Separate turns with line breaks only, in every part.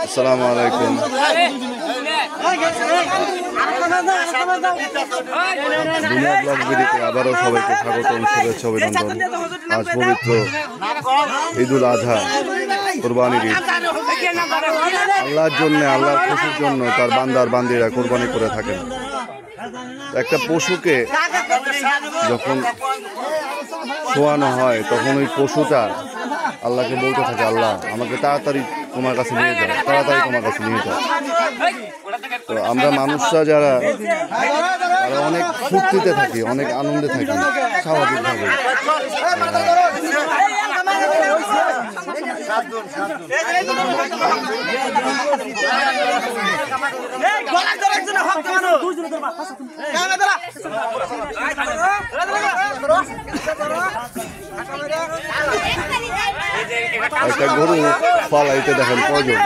আসসালামু আলাইকুম। দুনিয়া ব্লগ ভিডিওতে আবারও সবাইকে স্বাগতম, শুভেচ্ছা, অভিনন্দন। আজ পবিত্র ঈদুল আজহা, কোরবানির ঈদ। আল্লাহর জন্য, আল্লাহর খুশির জন্য তার বান্দার বান্দিরা কোরবানি করে থাকেন। একটা পশুকে যখন শোয়ানো হয় তখন ওই পশুটা আল্লাহকে বলতে থাকে, আল্লাহ আমাকে তাড়াতাড়ি তোমার কাছে নিয়ে যাও, তাড়াতাড়ি তোমার কাছে নিয়ে যাও। তো আমরা মানুষরা যারা তারা অনেক ফুর্তিতে থাকি, অনেক আনন্দে থাকি স্বাভাবিকভাবে। একটা গরু ফলাইতে দেখেন কজন,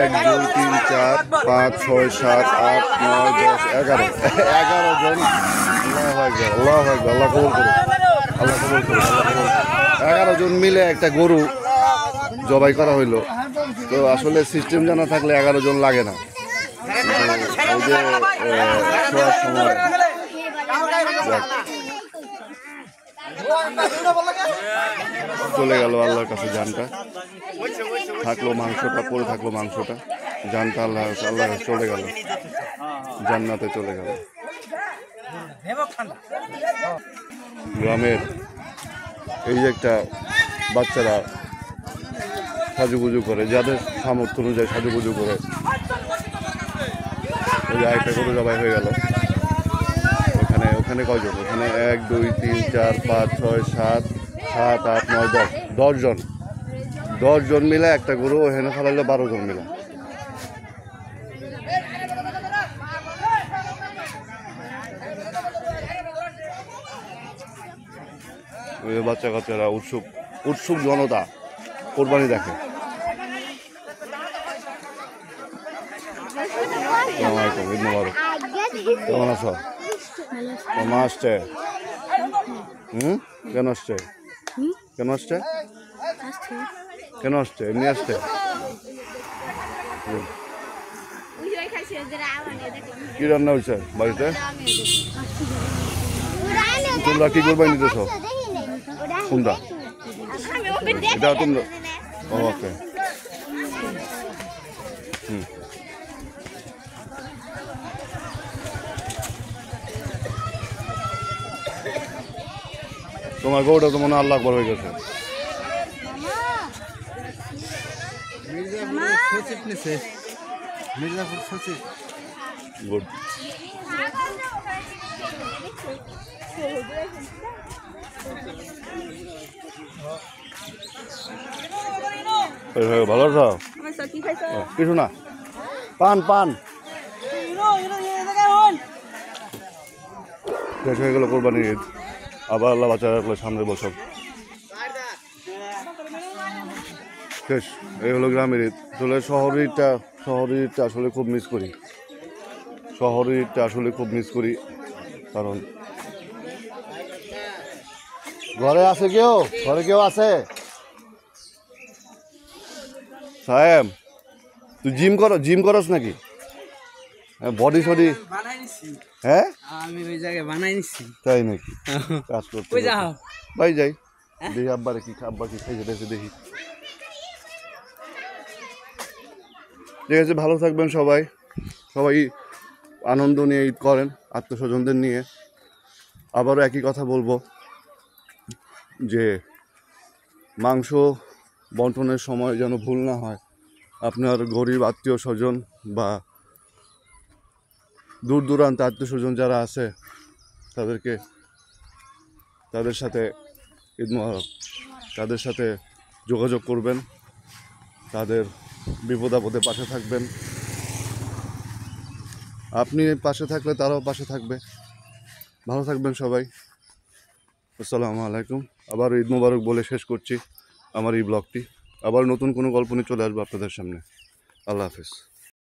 1 2 3 4 5 6 7 8 9 10 11 জন। আল্লাহ কবুল করুন, আল্লাহ কবুল করুন। 11 জন মিলে একটা গরু জবাই করা হইলো। তো আসলে সিস্টেম জানা থাকলে 11 জন লাগে না। ওই যে শোয়ার সময় চলে গেল আল্লাহর কাছে জানটা, থাকলো মাংসটা, পড়ে থাকলো মাংসটা, জানটা আল্লাহর কাছে চলে গেল, জান্নাতে চলে গেল। গ্রামের এই যে একটা বাচ্চারা সাজুগুজু করে, যাদের সামর্থ্য অনুযায়ী সাজুগুজু করে, ওই যে একটা গরু জবাই হয়ে গেল। ওখানে কয়জন? ওখানে 1 2 3 4 5 6 7 7 8 9 10 10 জন মিলে একটা গরু ওখানে ফেলাইলো, 12 জন মিলে। ওই বাচ্চা কাচ্চারা উৎসুক জনতা কোরবানি দেখে। ঈদ মোবারক। কেমন আছো? মামা আসছে? কেন আসছে? কেন আসছে? কেন আসছে? এমনি আসছে? কি রান্না হয়েছে বাড়িতে? তোমরা কি কোরবানি দিতেছ? কোনটা? এটা তোমরা? ওকে। তোমার গরুটা তো মনে হয় আল্লাহ আকবার হয়ে গেছে। গুড। ভালো আছো? কিছু না, পান শেষ হয়ে গেল কোরবানির ঈদ। আবার আল্লাহ বাচ্চা রাখলে সামনের বছর শেষ। এই হলো গ্রামের ঈদ। আসলে শহরের ঈদটা আসলে খুব মিস করি। শহরের ঈদটা আসলে খুব মিস করি, কারণ ঘরে আছে কেউ? ঘরে কেউ আছে? সাহেব, তুই জিম করস নাকি? বডি সডি? হ্যাঁ,
আমি ওই জায়গায় বানাই নিছি।
তাই নাকি? কাজ করতে ভাই যাই দেখি আব্বা কি খাইছে দেখি। ঠিক আছে, ভালো থাকবেন সবাই আনন্দ নিয়ে ঈদ করেন আত্মস্বজনদের নিয়ে। আবারও একই কথা বলবো যে মাংস বন্টনের সময় যেন ভুল না হয়। আপনার গরিব আত্মীয় স্বজন বা দূর দূরান্ত আত্মীয় স্বজন যারা আছে তাদের সাথে ঈদ মোবারক, তাদের সাথে যোগাযোগ করবেন, তাদের বিপদ আপদে পাশে থাকবেন। আপনি পাশে থাকলে তারাও পাশে থাকবে। ভালো থাকবেন সবাই। আসসালামু আলাইকুম। আবার ঈদ মোবারক বলে শেষ করছি আমার এই ব্লগটি। আবার নতুন কোনো গল্প নিয়ে চলে আসবো আপনাদের সামনে। আল্লাহ হাফেজ।